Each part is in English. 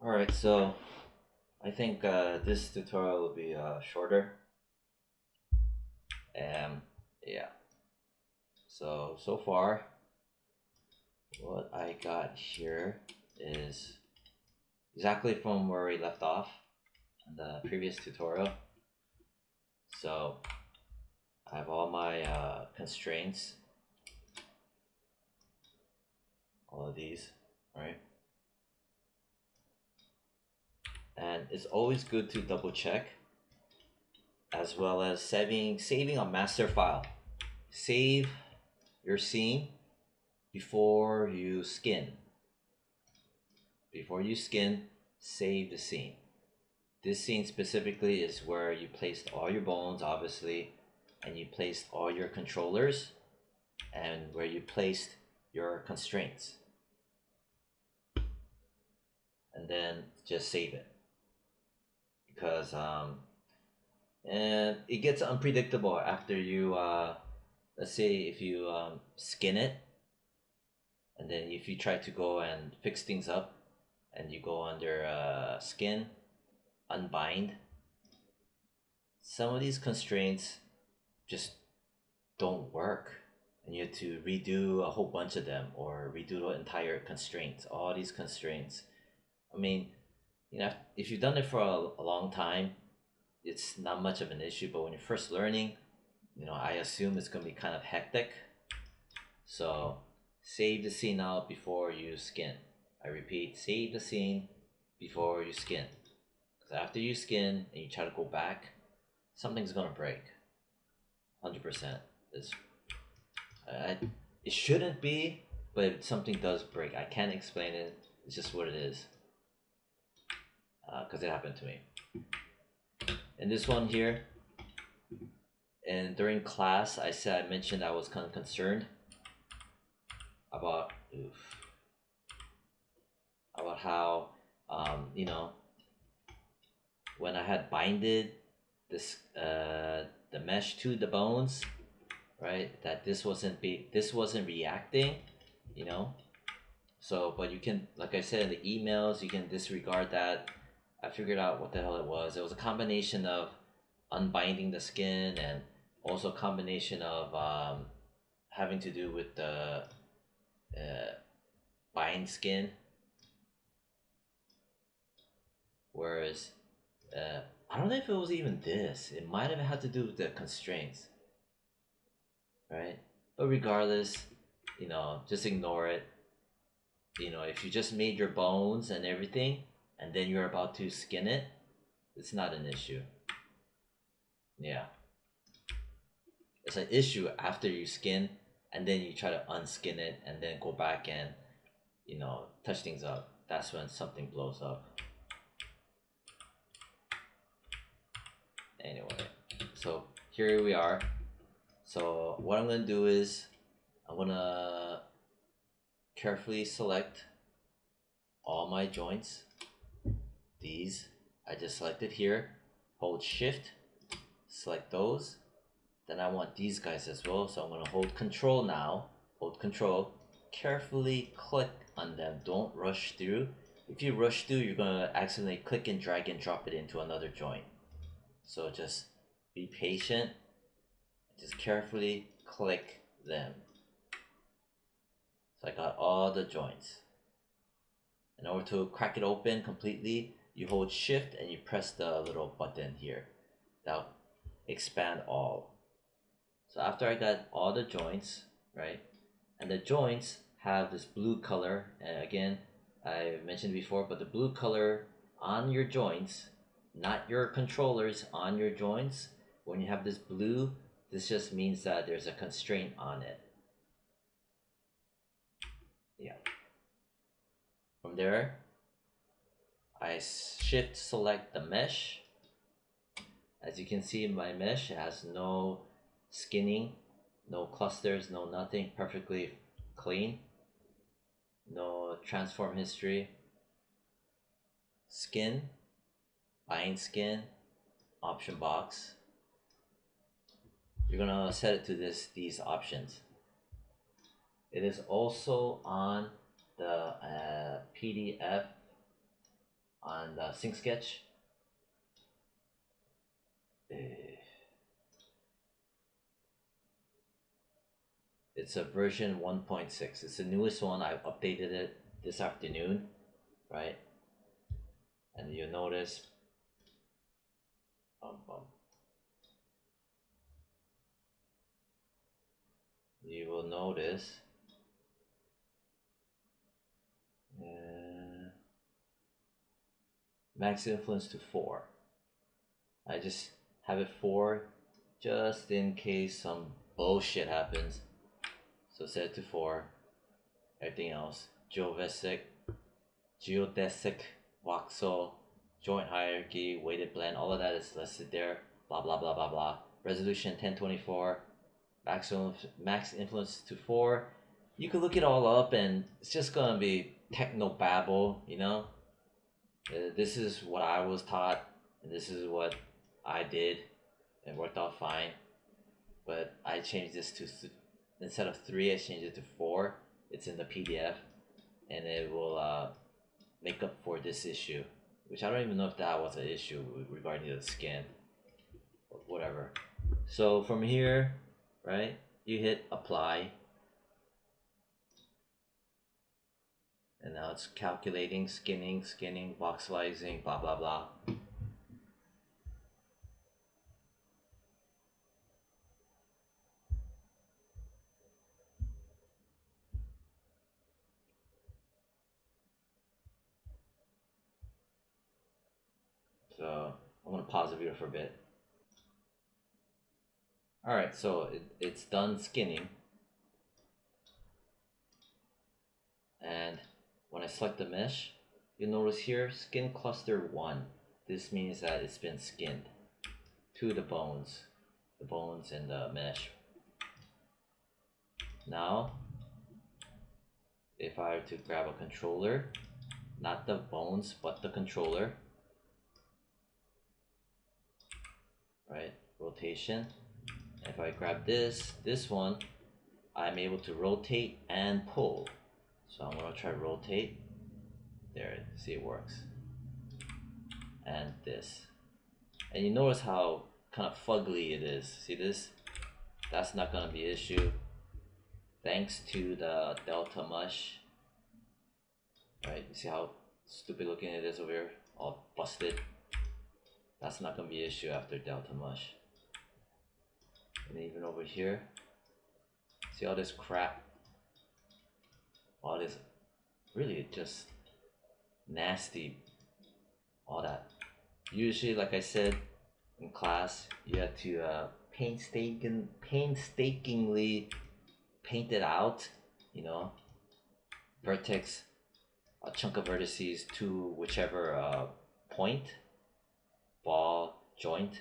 Alright, so I think this tutorial will be shorter. Um, yeah, so far, what I got here is exactly from where we left off in the previous tutorial. So I have all my constraints, all of these, right? And it's always good to double check, as well as saving a master file. Save your scene before you skin. Before you skin, save the scene. This scene specifically is where you placed all your bones, obviously, and you placed all your controllers, and where you placed your constraints. And then just save it. Because and it gets unpredictable after you, let's say if you skin it, and then if you try to go and fix things up, and you go under skin, unbind, some of these constraints just don't work, and you have to redo a whole bunch of them or redo the entire constraints, all these constraints. I mean, if you've done it for a long time, it's not much of an issue, but when you're first learning, I assume it's going to be kind of hectic. So save the scene out before you skin. I repeat, save the scene before you skin, because after you skin and you try to go back, something's going to break. 100%. It's it shouldn't be, but something does break. I can't explain it. It's just what it is. Because it happened to me. And this one here, and during class, I mentioned I was kind of concerned about how when I had binded this the mesh to the bones, right? That this wasn't reacting, you know. So, but you can, like I said in the emails, you can disregard that. I figured out what the hell it was. It was a combination of unbinding the skin and also a combination of having to do with the bind skin. Whereas, I don't know if it was even this. It might have had to do with the constraints, right? But regardless, just ignore it. If you just made your bones and everything, and then you're about to skin it, it's not an issue. Yeah. It's an issue after you skin, and then you try to unskin it, and then go back and, touch things up. That's when something blows up. Anyway, so here we are. So what I'm gonna do is I'm gonna carefully select all my joints. These I just selected here. Hold shift, select those. Then I want these guys as well, so I'm gonna hold control now. Hold control, carefully click on them. Don't rush through. If you rush through, you're gonna accidentally click and drag and drop it into another joint. So just be patient. Just carefully click them. So I got all the joints. In order to crack it open completely, you hold shift and you press the little button here. That'll expand all. So after I got all the joints, right? And the joints have this blue color. And again, I mentioned before, but the blue color on your joints, not your controllers, on your joints, when you have this blue, this just means that there's a constraint on it. Yeah. From there, I shift select the mesh. As you can see, my mesh has no skinning, no clusters, no nothing, perfectly clean. No transform history. Skin, bind skin, option box. You're gonna set it to these options. It is also on the PDF on the Sync Sketch. It's a version 1.6. It's the newest one. I've updated it this afternoon, right? And you'll notice, you will notice max influence to 4. I just have it 4 just in case some bullshit happens. So set it to 4. Everything else, geodesic, voxel, joint hierarchy, weighted blend, all of that is listed there. Blah blah blah blah blah. Resolution 1024, max influence to 4. You can look it all up, and it's just gonna be techno babble, you know. This is what I was taught, and this is what I did, and worked out fine. But I changed this to instead of 3, I changed it to 4. It's in the PDF, and it will make up for this issue, which I don't even know if that was an issue regarding the skin, or whatever. So from here, right, you hit apply, and now it's calculating, skinning, voxelizing, blah blah blah. So I'm gonna pause the video for a bit. Alright, so it's done skinning. And when I select the mesh, you'll notice here, skin cluster 1. This means that it's been skinned to the bones in the mesh. Now, if I were to grab a controller, not the bones, but the controller, right, rotation. If I grab this one, I'm able to rotate and pull. So I'm gonna try rotate. There, see it works. And this. And you notice how kind of fugly it is. See this? That's not gonna be an issue. Thanks to the Delta Mush. Right, you see how stupid looking it is over here? All busted. That's not gonna be an issue after Delta Mush. And even over here, see all this crap? All this really just nasty, all that. Usually, like I said in class, you have to painstakingly paint it out, you know, vertex, a chunk of vertices to whichever point, ball, joint.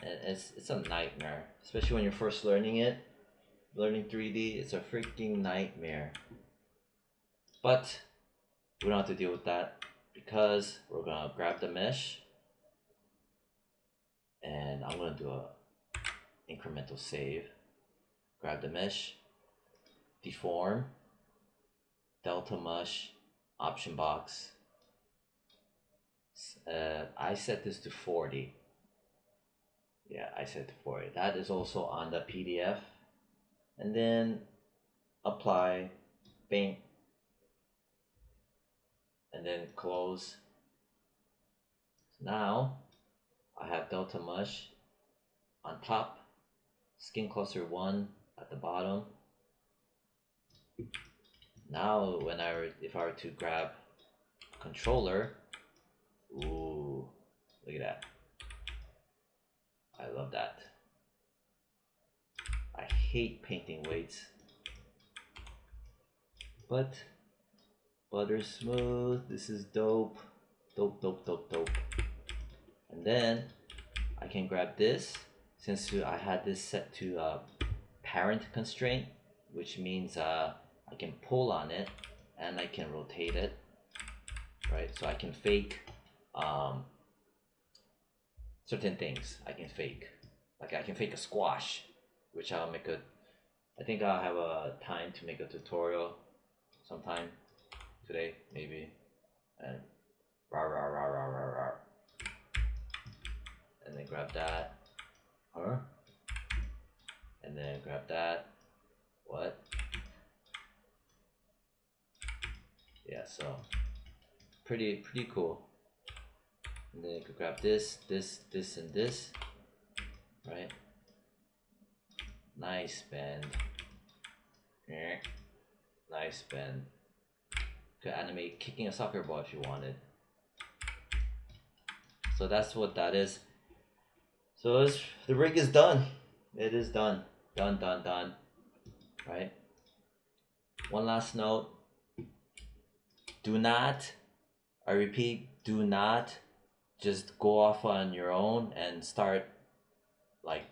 And it's a nightmare, especially when you're first learning 3D. It's a freaking nightmare. But we don't have to deal with that, because we're gonna grab the mesh, and I'm gonna do a incremental save. Grab the mesh, deform, Delta Mush, option box. I set this to 40. Yeah, I set to 40. That is also on the PDF. And then apply, bing, and then close. Now I have Delta Mush on top, skin cluster 1 at the bottom. Now if I were to grab a controller, ooh, look at that. I love that. I hate painting weights, but butter smooth. This is dope. Dope. And then I can grab this, since I had this set to parent constraint, which means I can pull on it and I can rotate it, right? So I can fake certain things. I can fake, like I can fake a squash, which I think I'll have a time to make a tutorial sometime today, maybe. And Yeah, so pretty cool. And then you could grab this, and this, right? Nice bend. Nice bend. Could animate kicking a soccer ball if you wanted. So that's what that is. So the rig is done. It is done. Done. Right? One last note. Do not, I repeat, do not just go off on your own and start like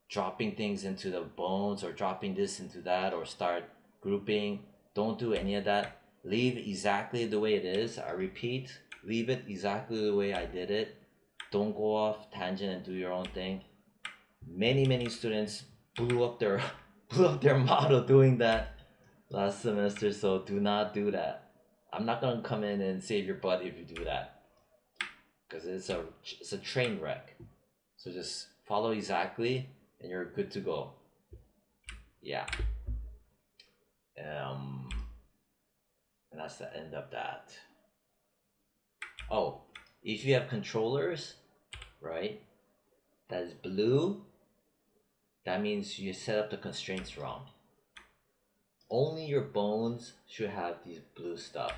dropping things into the bones or dropping this into that or start grouping. Don't do any of that. Leave exactly the way it is. I repeat, leave it exactly the way I did it. Don't go off tangent and do your own thing. Many students blew up their model doing that last semester, so do not do that. I'm not gonna come in and save your butt if you do that, because it's a train wreck. So just follow exactly, and you're good to go. Yeah. And that's the end of that. Oh, if you have controllers, right, that is blue, that means you set up the constraints wrong. Only your bones should have these blue stuff,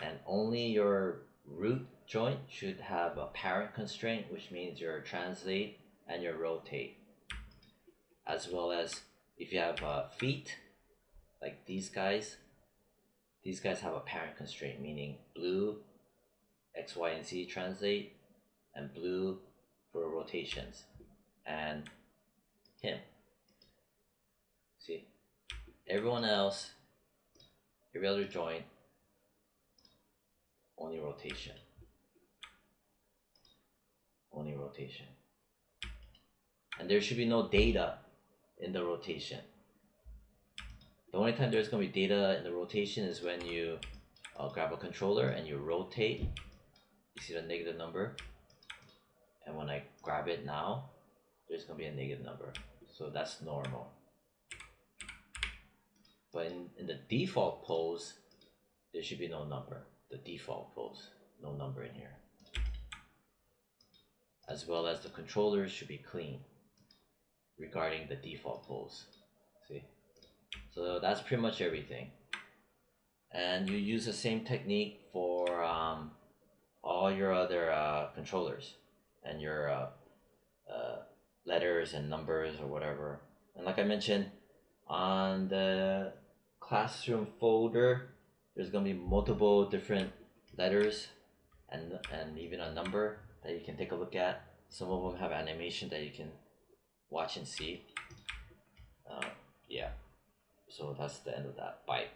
and only your root joint should have a parent constraint, which means your translate and your rotate, as well as if you have feet like these guys have a parent constraint, meaning blue X, Y, and Z translate, and blue for rotations, and him. See, everyone else, every other joint, only rotation. Only rotation. And there should be no data in the rotation. The only time there's going to be data in the rotation is when you grab a controller and you rotate. You see the negative number? And when I grab it now, there's going to be a negative number. So that's normal. But in the default pose, there should be no number. The default pose, no number in here. As well as the controllers should be clean regarding the default pose. See? So that's pretty much everything. And you use the same technique for all your other controllers and your letters and numbers or whatever. And like I mentioned, on the classroom folder, there's going to be multiple different letters and even a number that you can take a look at. Some of them have animation that you can watch and see. Yeah, so that's the end of that. Bye.